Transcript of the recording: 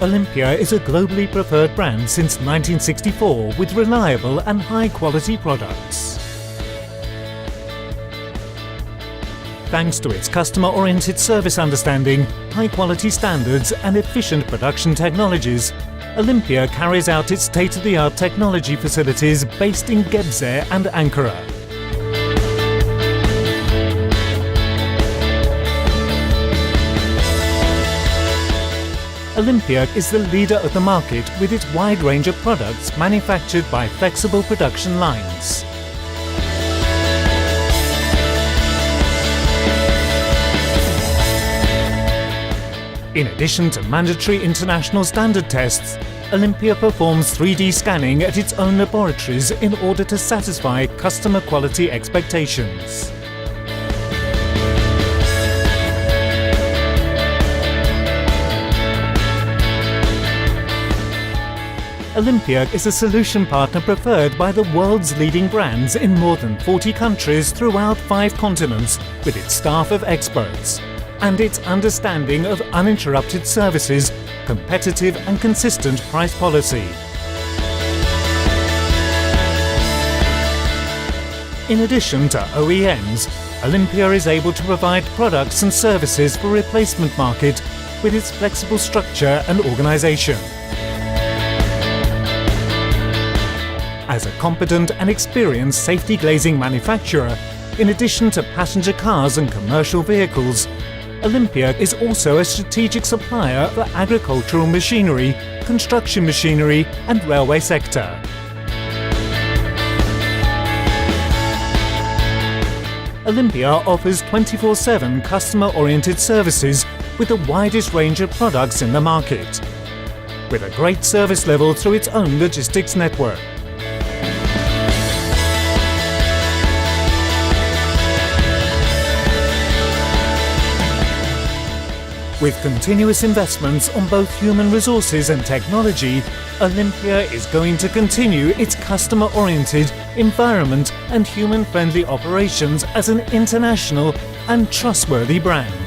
Olimpia is a globally preferred brand since 1964 with reliable and high-quality products. Thanks to its customer-oriented service understanding, high-quality standards and efficient production technologies, Olimpia carries out its state-of-the-art technology facilities based in Gebze and Ankara. Olimpia is the leader of the market with its wide range of products manufactured by flexible production lines. In addition to mandatory international standard tests, Olimpia performs 3D scanning at its own laboratories in order to satisfy customer quality expectations. Olimpia is a solution partner preferred by the world's leading brands in more than 40 countries throughout 5 continents with its staff of experts and its understanding of uninterrupted services, competitive and consistent price policy. In addition to OEMs, Olimpia is able to provide products and services for replacement market with its flexible structure and organization. As a competent and experienced safety glazing manufacturer, in addition to passenger cars and commercial vehicles, Olimpia is also a strategic supplier for agricultural machinery, construction machinery and railway sector. Olimpia offers 24/7 customer-oriented services with the widest range of products in the market, with a great service level through its own logistics network. With continuous investments on both human resources and technology, Olimpia is going to continue its customer-oriented, environment and human-friendly operations as an international and trustworthy brand.